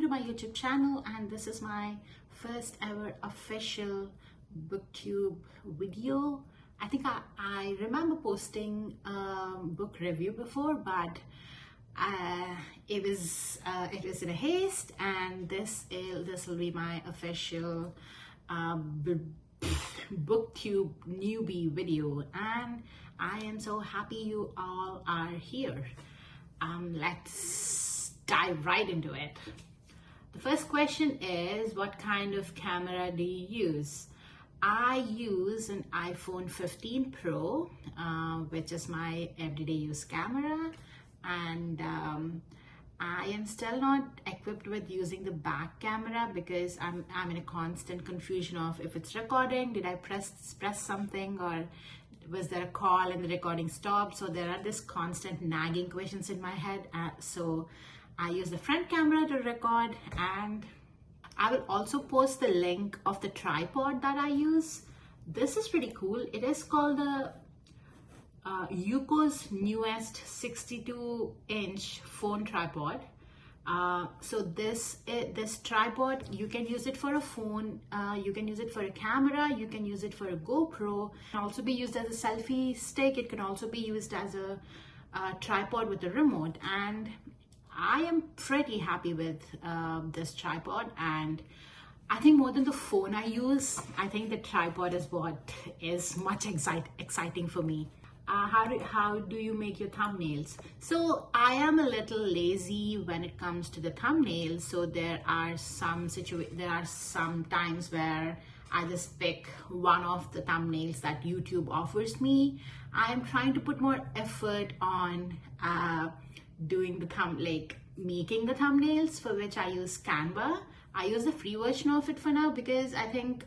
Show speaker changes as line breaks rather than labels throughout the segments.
welcome to my YouTube channel, and this is my first ever official booktube video. I think I remember posting a book review before, but it was in a haste, and this will be my official booktube newbie video, and I am so happy you all are here. Let's dive right into it. The first question is, what kind of camera do you use? I use an iPhone 15 Pro, which is my everyday use camera, and I am still not equipped with using the back camera because I'm in a constant confusion of if it's recording, did I press something, or was there a call and the recording stopped? So there are this constant nagging questions in my head. So I use the front camera to record, and I will also post the link of the tripod that I use. This is pretty cool. It is called the Yuko's newest 62-inch phone tripod. So this tripod, you can use it for a phone, you can use it for a camera, you can use it for a GoPro. It can also be used as a selfie stick. It can also be used as a tripod with a remote, and I am pretty happy with this tripod. And I think more than the phone I use, I think the tripod is what is much exciting for me. How do you make your thumbnails? So I am a little lazy when it comes to the thumbnails. So there are some times where I just pick one of the thumbnails that YouTube offers me. I am trying to put more effort on doing making the thumbnails, for which I use Canva. I use the free version of it for now because I think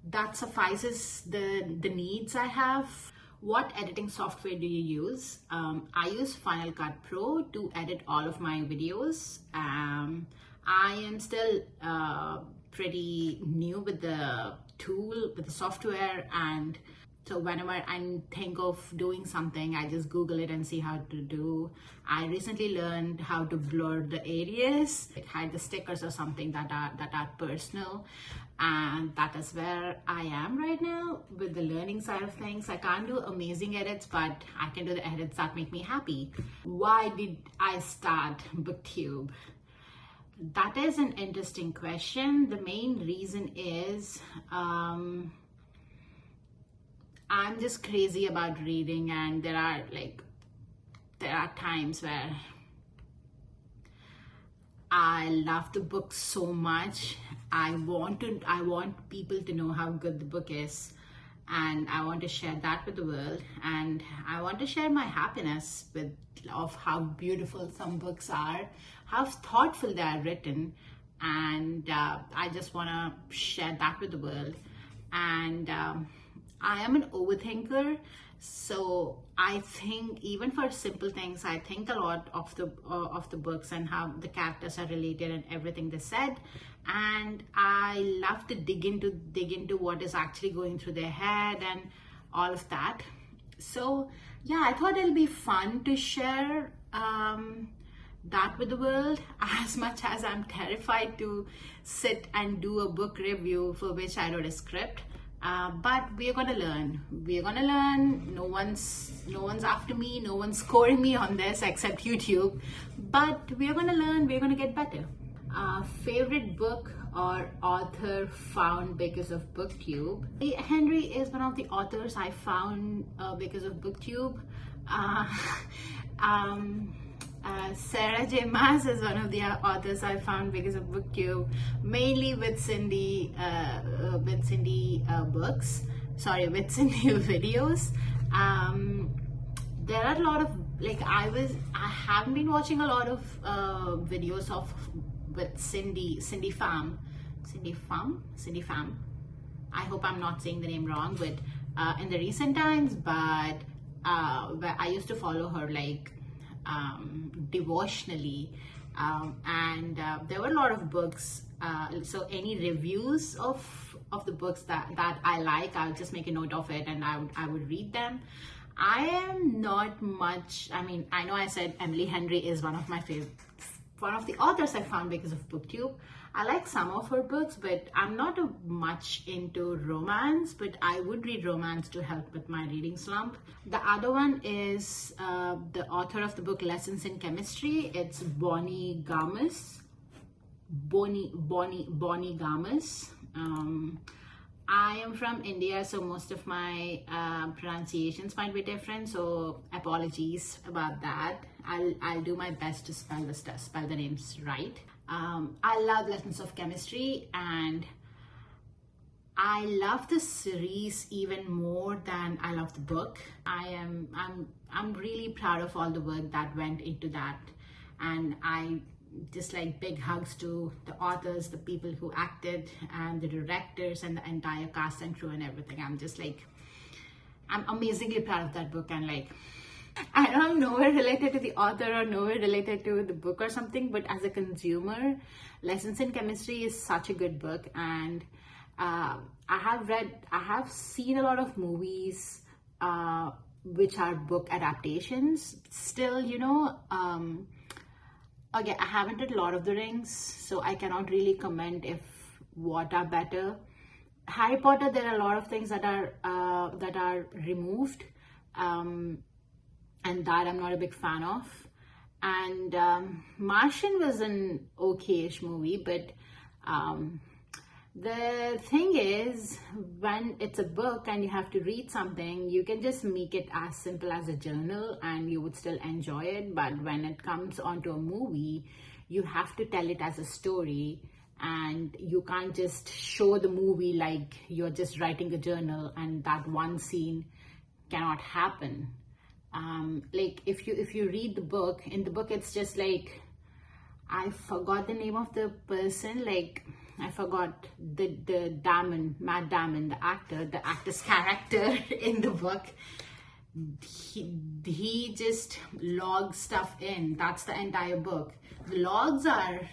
that suffices the needs I have. What editing software do you use? I use Final Cut Pro to edit all of my videos. I am still pretty new with the software, and so whenever I think of doing something, I just Google it and see how to do. I recently learned how to blur the areas, hide the stickers or something that are personal, and that is where I am right now with the learning side of things. I can't do amazing edits, but I can do the edits that make me happy. Why did I start BookTube? That is an interesting question. The main reason is I'm just crazy about reading, and there are times where I love the book so much. I want people to know how good the book is, and I want to share that with the world, and I want to share my happiness of how beautiful some books are, how thoughtful they are written, and I just want to share that with the world. And I am an overthinker, so I think even for simple things, I think a lot of the books and how the characters are related and everything they said, and I love to dig into what is actually going through their head and all of that. So yeah, I thought it'll be fun to share that with the world, as much as I'm terrified to sit and do a book review for which I wrote a script. But we are gonna learn. No one's after me. No one's scoring me on this except YouTube. But we are gonna learn. We're gonna get better. Favorite book or author found because of BookTube? Henry is one of the authors I found because of BookTube. Sarah J. Maas is one of the authors I found because of BookTube, mainly with Cindy books. Sorry, with Cindy videos. There are a lot of I haven't been watching a lot of videos with Cindy Pham. I hope I'm not saying the name wrong, but in the recent times, but I used to follow her devotionally, and there were a lot of books, so any reviews of the books that I like, I'll just make a note of it and I would read them. I am not much, I mean, I know I said Emily Henry is one of my one of the authors I found because of booktube. I like some of her books, but I'm not much into romance, but I would read romance to help with my reading slump. The other one is the author of the book Lessons in Chemistry. It's Bonnie Garmus. Bonnie Garmus. I am from India, so most of my pronunciations might be different, so apologies about that. I'll do my best to spell the names right. I love Lessons of Chemistry, and I love the series even more than I love the book. I'm really proud of all the work that went into that, and I just like big hugs to the authors, the people who acted, and the directors, and the entire cast and crew and everything. I'm amazingly proud of that book, and like, I know I'm nowhere related to the author or nowhere related to the book or something, but as a consumer, Lessons in Chemistry is such a good book. And I have seen a lot of movies which are book adaptations. Still, okay, I haven't read Lord of the Rings, so I cannot really comment if what are better. Harry Potter, there are a lot of things that are removed, and that I'm not a big fan of. And Martian was an okay-ish movie, but the thing is, when it's a book and you have to read something, you can just make it as simple as a journal and you would still enjoy it. But when it comes onto a movie, you have to tell it as a story, and you can't just show the movie like you're just writing a journal, and that one scene cannot happen. Like if you read the book, in the book it's just like, I forgot the name of the person, like I forgot Matt Damon, the actor's character in the book. He just logs stuff in. That's the entire book. The logs are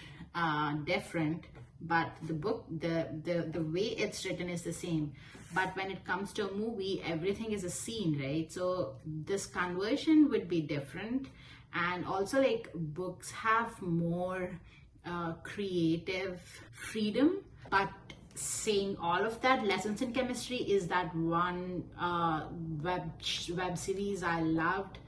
different, but the book, the way it's written is the same. But when it comes to a movie, everything is a scene, right? So this conversion would be different. And also, like, books have more creative freedom. But saying all of that, Lessons in Chemistry is that one web series I loved.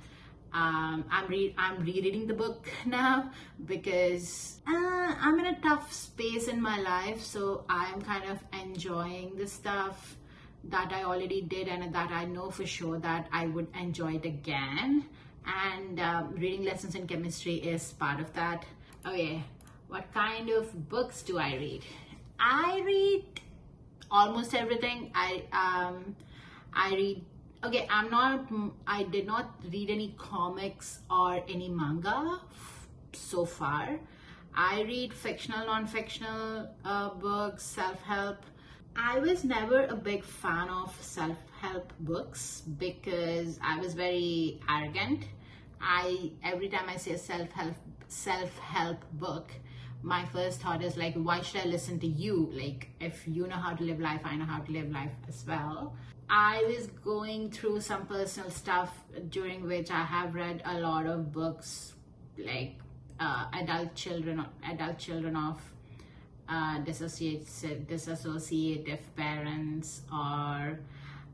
I'm rereading the book now because I'm in a tough space in my life, so I'm kind of enjoying the stuff that I already did and that I know for sure that I would enjoy it again. And reading Lessons in Chemistry is part of that. Okay, what kind of books do I read? I read almost everything. I read. Okay, I did not read any comics or any manga so far. I read fictional, non-fictional books, self-help. I was never a big fan of self-help books because I was very arrogant. Every time I say a self-help book, my first thought is like, why should I listen to you? Like, if you know how to live life, I know how to live life as well. I was going through some personal stuff during which I have read a lot of books, like adult children of disassociative parents, or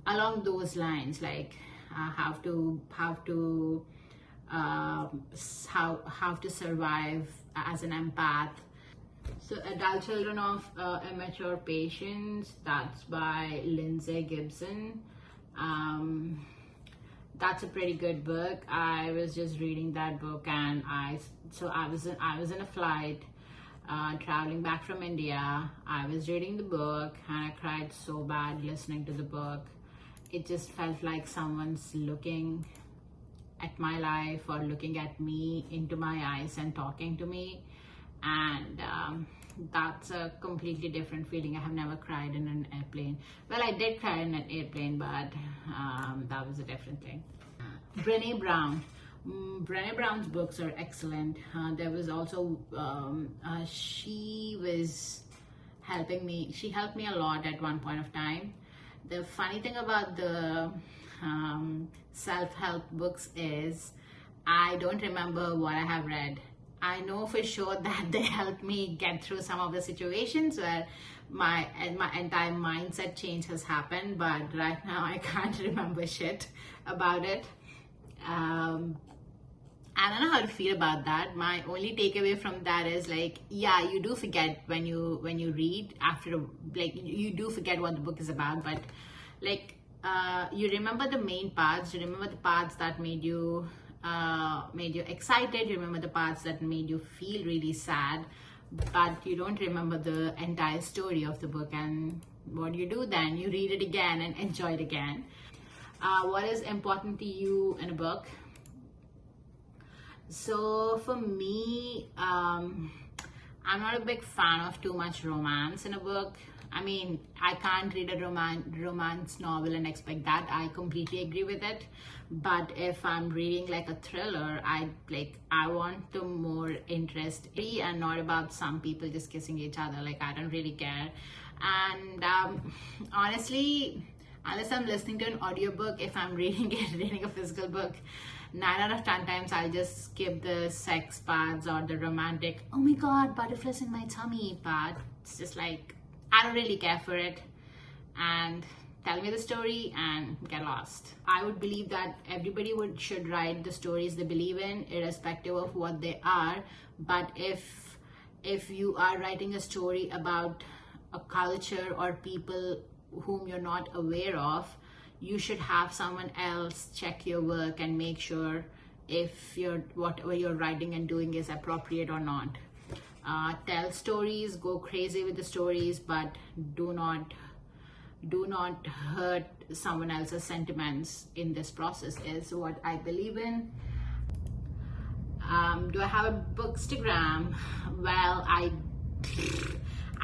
along those lines, like how to survive as an empath. So Adult Children of Immature Patients, that's by Lindsay Gibson. That's a pretty good book. I was just reading that book, and I was in a flight traveling back from India. I was reading the book and I cried so bad listening to the book. It just felt like someone's looking at my life or looking at me into my eyes and talking to me. And that's a completely different feeling. I have never cried in an airplane. Well, I did cry in an airplane, but that was a different thing. Brené Brown. Brené Brown's books are excellent. There was also, she was helping me. She helped me a lot at one point of time. The funny thing about the self-help books is I don't remember what I have read. I know for sure that they helped me get through some of the situations where my entire mindset change has happened, but right now I can't remember shit about it. I don't know how to feel about that. My only takeaway from that is like, yeah, you do forget when you read after, like, you do forget what the book is about, but like you remember the main parts. You remember the parts that made you excited. You remember the parts that made you feel really sad, but you don't remember the entire story of the book. And what do you do then? You read it again and enjoy it again. What is important to you in a book? So for me, I'm not a big fan of too much romance in a book. I mean, I can't read a romance novel and expect that. I completely agree with it. But if I'm reading like a thriller, I want the more interest and not about some people just kissing each other. Like, I don't really care. And honestly, unless I'm listening to an audiobook, if I'm reading a physical book, 9 out of 10 times I'll just skip the sex parts or the romantic, oh my god, butterflies in my tummy part. It's just like, I don't really care for it. And tell me the story and get lost. I would believe that everybody should write the stories they believe in, irrespective of what they are. But if you are writing a story about a culture or people whom you're not aware of, you should have someone else check your work and make sure if whatever you're writing and doing is appropriate or not. Tell stories, go crazy with the stories, but do not hurt someone else's sentiments in this process, is what I believe in. Do I have a bookstagram? Well, I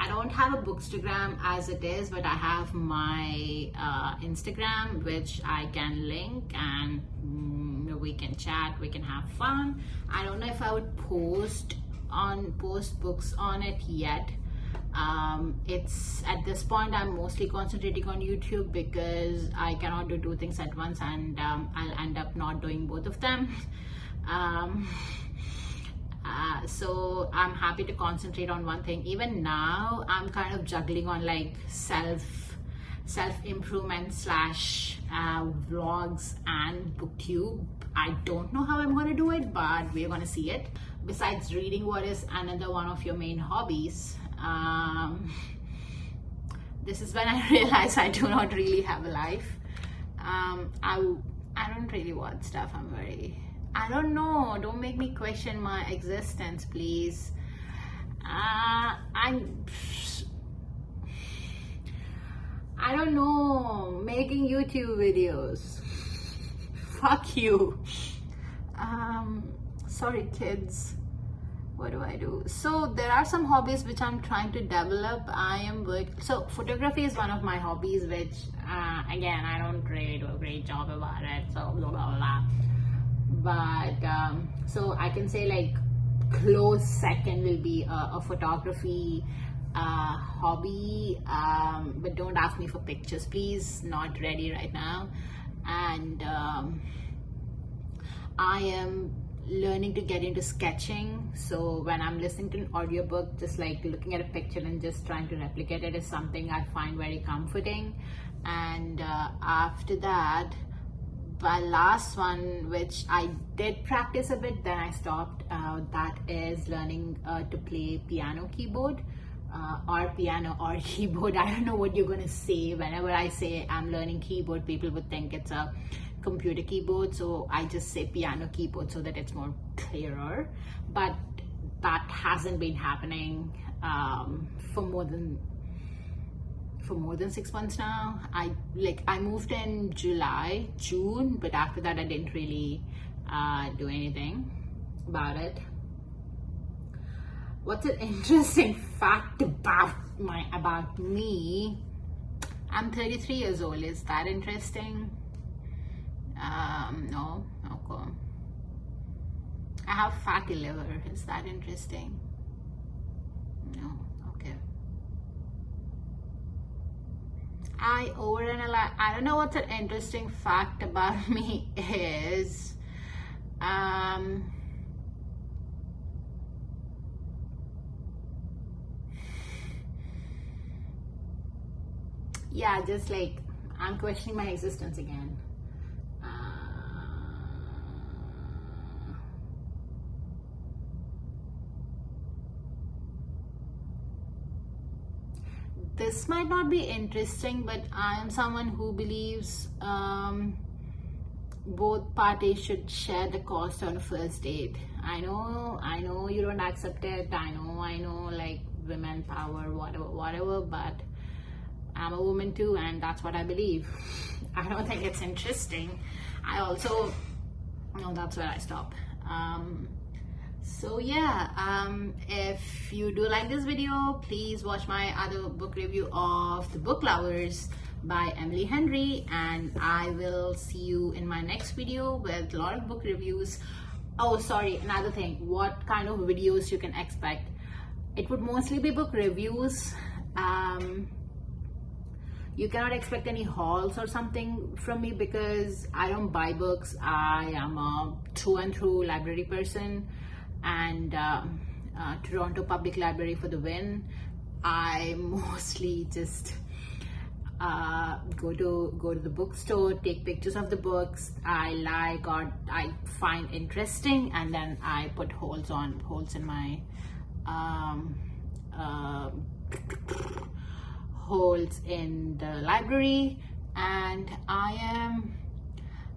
don't have a bookstagram as it is, but I have my Instagram, which I can link, and we can chat, we can have fun. I don't know if I would post books on it yet. It's at this point I'm mostly concentrating on YouTube because I cannot do two things at once, and I'll end up not doing both of them. So I'm happy to concentrate on one thing. Even now I'm kind of juggling on like self-improvement / vlogs and booktube. I don't know how I'm going to do it, but we're going to see it. Besides reading, what is another one of your main hobbies? This is when I realize I do not really have a life. I don't really watch stuff. I don't know. Don't make me question my existence, please. I don't know. Making YouTube videos. Fuck you. Sorry, kids. What do I do? So there are some hobbies which I'm trying to develop. So photography is one of my hobbies, which again, I don't really do a great job about it. So blah blah blah. But so I can say like close second will be a photography hobby, but don't ask me for pictures, please. Not ready right now. And I am learning to get into sketching. So when I'm listening to an audiobook, just like looking at a picture and just trying to replicate it is something I find very comforting. And after that, my last one, which I did practice a bit, then I stopped, that is learning to play piano keyboard, or piano or keyboard. I don't know what you're gonna say. Whenever I say I'm learning keyboard, people would think it's a computer keyboard, so I just say piano keyboard so that it's more clearer. But that hasn't been happening for more than 6 months now. I moved in June, but after that I didn't really do anything about it. What's an interesting fact about me? I'm 33 years old. Is that interesting? No. Okay. I have fatty liver. Is that interesting? No. Okay. I overanalyze. I don't know what an interesting fact about me is. yeah, just like I'm questioning my existence again. This might not be interesting, but I am someone who believes both parties should share the cost on a first date. I know you don't accept it. I know, like women power, whatever, but I'm a woman too, and that's what I believe. I don't think it's interesting. I also, no, that's where I stop. So yeah, if you do like this video, please watch my other book review of The Book Lovers by Emily Henry, and I will see you in my next video with a lot of book reviews. Oh, sorry, another thing, what kind of videos you can expect? It would mostly be book reviews. You cannot expect any hauls or something from me because I don't buy books. I am a through and through library person, and Toronto Public Library for the win. I mostly just go to the bookstore, take pictures of the books I like or I find interesting, and then I put holes in my holes in the library. And I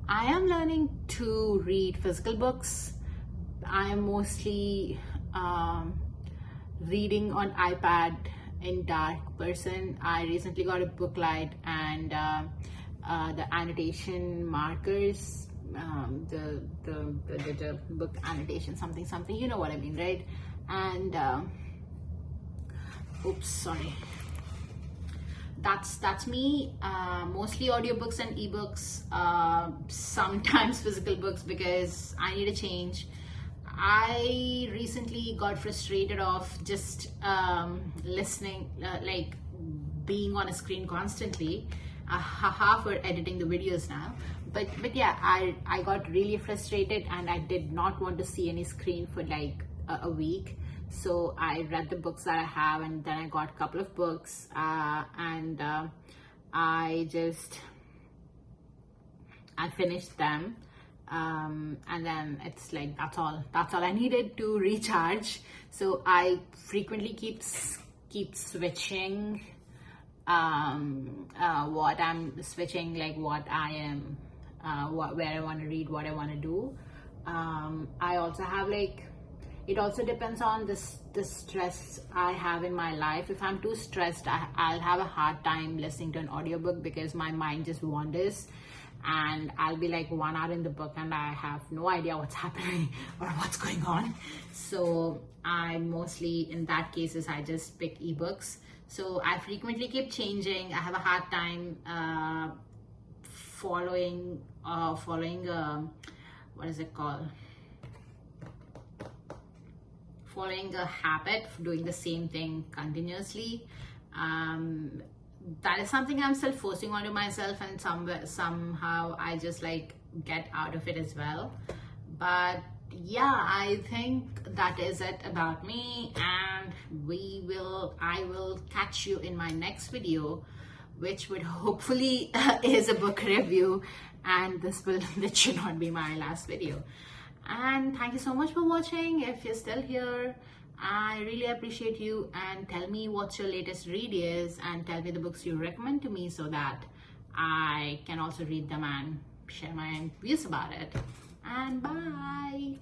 am learning to read physical books. I am mostly reading on iPad in dark person. I recently got a book light and the annotation markers, the book annotation something, you know what I mean, right? And oops, sorry, that's me. Mostly audiobooks and ebooks, sometimes physical books because I need a change. I recently got frustrated of just listening, like being on a screen constantly. Haha for editing the videos now, but yeah, I got really frustrated and I did not want to see any screen for like a week. So I read the books that I have, and then I got a couple of books, and I finished them. And then it's like that's all I needed to recharge. So I frequently keep switching what I'm switching, like what I am, where I want to read, what I want to do. I also have like, it also depends on the stress I have in my life. If I'm too stressed, I'll have a hard time listening to an audiobook because my mind just wanders, and I'll be like 1 hour in the book and I have no idea what's happening or what's going on. So I mostly, in that cases, I just pick ebooks. So I frequently keep changing. I have a hard time following what is it called? Following a habit, doing the same thing continuously. That is something I'm still forcing onto myself, and somehow I just like get out of it as well. But yeah, I think that is it about me, and I will catch you in my next video, which would hopefully is a book review, and this should not be my last video. And thank you so much for watching. If you're still here, I really appreciate you, and tell me what your latest read is, and tell me the books you recommend to me so that I can also read them and share my views about it. And bye.